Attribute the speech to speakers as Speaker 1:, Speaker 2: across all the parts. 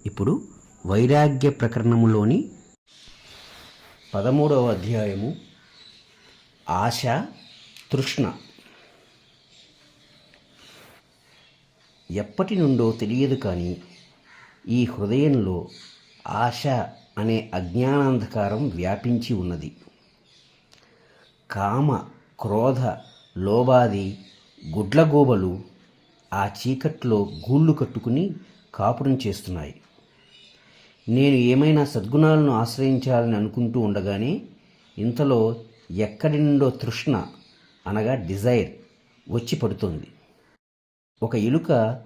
Speaker 1: ఇప్పుడు వైరాగ్య ప్రకరణములోని 13వ అధ్యాయము ఆశ తృష్ణ. ఎప్పటి నుండో తెలియదు కానీ ఈ హృదయంలో ఆశ అనే అజ్ఞానాంధకారం వ్యాపించి ఉన్నది. కామ, క్రోధ, లోభాది గుడ్లగోబలు ఆ చీకట్లో గూళ్ళు కట్టుకుని కాపురం చేస్తున్నాయి. నేను ఏమైనా సద్గుణాలను ఆశ్రయించాలని అనుకుంటూ ఉండగానే ఇంతలో ఎక్కడి నుండో తృష్ణ అనగా డిజైర్ వచ్చి పడుతోంది. ఒక ఎలుక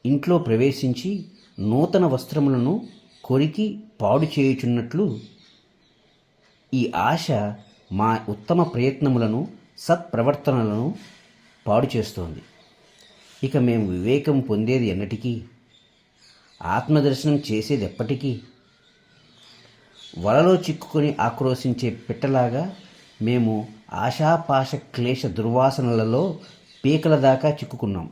Speaker 1: ఇంట్లో ప్రవేశించి నూతన వస్త్రములను కొరికి పాడు చేయుచున్నట్లు ఈ ఆశ మా ఉత్తమ ప్రయత్నములను, సత్ప్రవర్తనలను పాడు చేస్తోంది. ఇక మేము వివేకం పొందేది ఎన్నటికీ, ఆత్మదర్శనం చేసేది ఎప్పటికీ? వలలో చిక్కుకొని ఆక్రోశించే పిట్టలాగా మేము ఆశాపాశ క్లేశ దుర్వాసనలలో పీకల దాకా చిక్కుకున్నాం.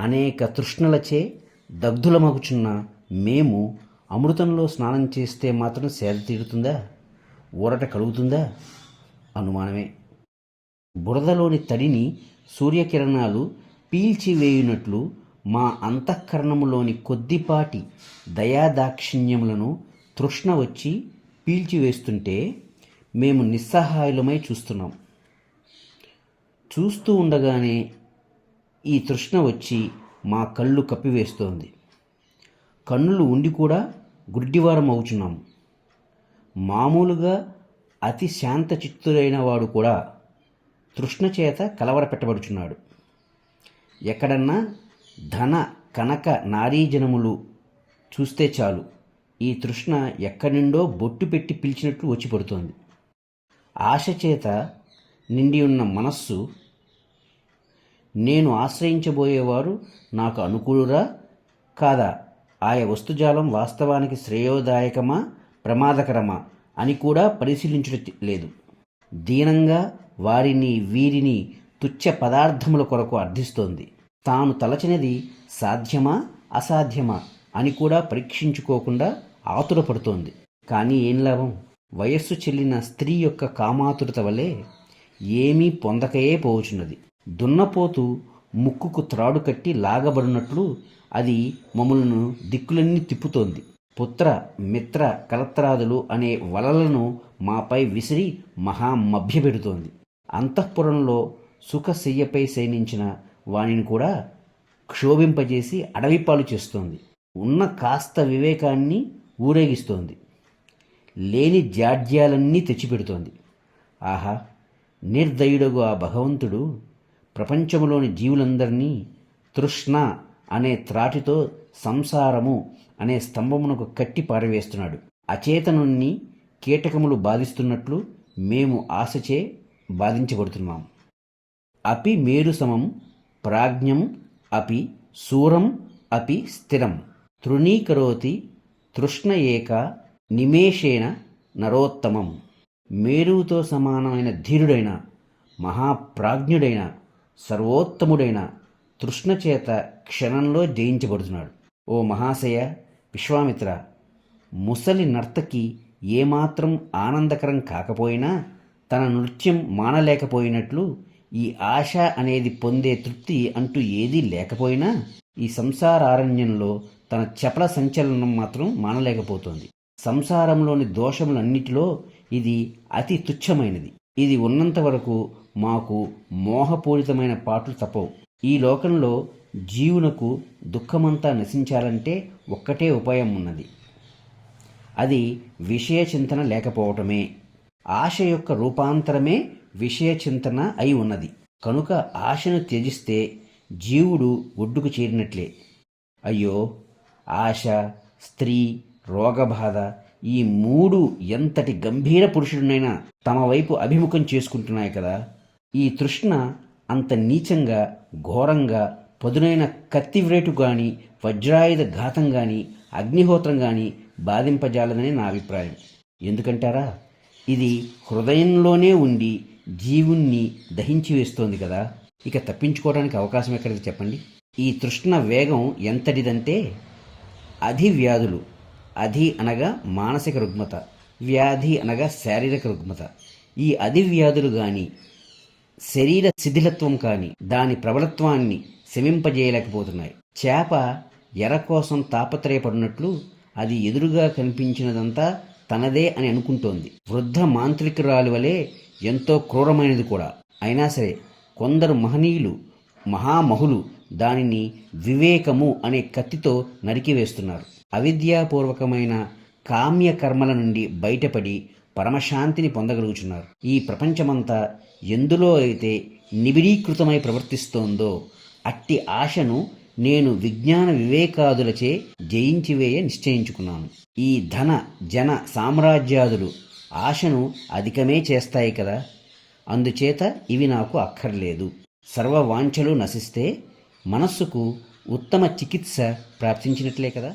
Speaker 1: అనేక తృష్ణలచే దగ్ధులమగుచున్న మేము అమృతంలో స్నానం చేస్తే మాత్రం సేద తీరుతుందా? ఊరట కలుగుతుందా? అనుమానమే. బురదలోని తడిని సూర్యకిరణాలు పీల్చివేయునట్లు మా అంతఃకరణములోని కొద్దిపాటి దయాదాక్షిణ్యములను తృష్ణ వచ్చి పీల్చివేస్తుంటే మేము నిస్సహాయులమై చూస్తున్నాం. చూస్తూ ఉండగానే ఈ తృష్ణ వచ్చి మా కళ్ళు కప్పివేస్తోంది. కన్నులు ఉండి కూడా గుడ్డివారం అవుచున్నాము. మామూలుగా అతి శాంత చిత్తుడైన వాడు కూడా తృష్ణ చేత కలవరపెట్టబడుచున్నాడు. ఎక్కడన్నా ధన కనక నారీజనములు చూస్తే చాలు ఈ తృష్ణ ఎక్కడి నుండో బొట్టు పెట్టి పిలిచినట్లు వచ్చి పడుతోంది. ఆశ చేత నిండి ఉన్న మనస్సు, నేను ఆశ్రయించబోయేవారు నాకు అనుకూలురా కాదా, ఆయా వస్తుజాలం వాస్తవానికి శ్రేయోదాయకమా ప్రమాదకరమా అని కూడా పరిశీలించడం లేదు. దీనంగా వారిని వీరిని తుచ్చ పదార్థముల కొరకు అర్థిస్తోంది. తాను తలచినది సాధ్యమా అసాధ్యమా అని కూడా పరీక్షించుకోకుండా ఆతురపడుతోంది. కానీ ఏం లాభం? వయస్సు చెల్లిన స్త్రీ యొక్క కామాతురత వలె ఏమీ పొందకయే పోవుచున్నది. దున్నపోతు ముక్కుకు త్రాడు కట్టి లాగబడినట్లు అది మమ్మలను దిక్కులన్నీ తిప్పుతోంది. పుత్ర మిత్ర కలత్రాదులు అనే వలలను మాపై విసిరి మహామభ్యపెడుతోంది. అంతఃపురంలో సుఖశయ్యపై శయనించిన వాణిని కూడా క్షోభింపజేసి అడవిపాలు చేస్తోంది. ఉన్న కాస్త వివేకాన్ని ఊరేగిస్తోంది. లేని జాడ్యాలన్నీ తెచ్చిపెడుతోంది. ఆహా! నిర్దయుడగు ఆ భగవంతుడు ప్రపంచంలోని జీవులందరినీ తృష్ణ అనే త్రాటితో సంసారము అనే స్తంభమునకు కట్టి పారవేస్తున్నాడు. అచేతనుణ్ణి కీటకములు బాధిస్తున్నట్లు మేము ఆశచే బాధించబడుతున్నాం. అపి మేరు సమం ప్రాజ్ఞం అపి శూరం అపి స్థిరం తృణీకరోతి తృష్ణ ఏక నిమేషేణ నరోత్తమం. మేరువుతో సమానమైన ధీరుడైన మహాప్రాజ్ఞుడైన సర్వోత్తముడైన తృష్ణ చేత క్షణంలో జయించబడుతున్నాడు. ఓ మహాశయ విశ్వామిత్ర, ముసలి నర్తకి ఏమాత్రం ఆనందకరం కాకపోయినా తన నృత్యం మానలేకపోయినట్లు ఈ ఆశ అనేది పొందే తృప్తి అంటూ ఏదీ లేకపోయినా ఈ సంసారారణ్యంలో తన చపల సంచలనం మాత్రం మానలేకపోతోంది. సంసారంలోని దోషములన్నిటిలో ఇది అతి తుచ్చమైనది. ఇది ఉన్నంత వరకు మాకు మోహపూరితమైన పాటలు తప్పవు. ఈ లోకంలో జీవునకు దుఃఖమంతా నశించాలంటే ఒక్కటే ఉపాయం ఉన్నది. అది విషయ చింతన లేకపోవటమే. ఆశ యొక్క రూపాంతరమే విషయ చింతన అయి ఉన్నది. కనుక ఆశను త్యజిస్తే జీవుడు ఒడ్డుకు చేరినట్లే. అయ్యో, ఆశ, స్త్రీ, రోగబాధ ఈ మూడు ఎంతటి గంభీర పురుషుడినైనా తమ వైపు అభిముఖం చేసుకుంటున్నాయి కదా. ఈ తృష్ణ అంత నీచంగా, ఘోరంగా పదునైన కత్తివ్రేటు గాని, వజ్రాయుధ ఘాతం గాని, అగ్నిహోత్రం గాని బాధింపజాలదని నా అభిప్రాయం. ఎందుకంటారా? ఇది హృదయంలోనే ఉండి జీవుణ్ణి దహించి వేస్తోంది కదా. ఇక తప్పించుకోవడానికి అవకాశం ఎక్కడిది చెప్పండి? ఈ తృష్ణ వేగం ఎంతటిదంటే అధివ్యాధులు, అధి అనగా మానసిక రుగ్మత, వ్యాధి అనగా శారీరక రుగ్మత. ఈ అధి వ్యాధులు కానీ శరీర శిథిలత్వం కానీ దాని ప్రబలత్వాన్ని శమింపజేయలేకపోతున్నాయి. చేప ఎర కోసం తాపత్రయపడినట్లు అది ఎదురుగా కనిపించినదంతా తనదే అని అనుకుంటోంది. వృద్ధ మాంత్రికురాలి వలె ఎంతో క్రూరమైనది కూడా. అయినా సరే కొందరు మహనీయులు, మహామహులు దానిని వివేకము అనే కత్తితో నరికివేస్తున్నారు. అవిద్యాపూర్వకమైన కామ్య కర్మల నుండి బయటపడి పరమశాంతిని పొందగలుగుతున్నారు. ఈ ప్రపంచమంతా ఎందులో అయితే నిబిడీకృతమై ప్రవర్తిస్తోందో అట్టి ఆశను నేను విజ్ఞాన వివేకాదులచే జయించివేయ నిశ్చయించుకున్నాను. ఈ ధన జన సామ్రాజ్యాదులు ఆశను అధికమే చేస్తాయి కదా, అందుచేత ఇవి నాకు అక్కర్లేదు. సర్వ వాంఛలు నశిస్తే మనస్సుకు ఉత్తమ చికిత్స ప్రాప్తించినట్లే కదా.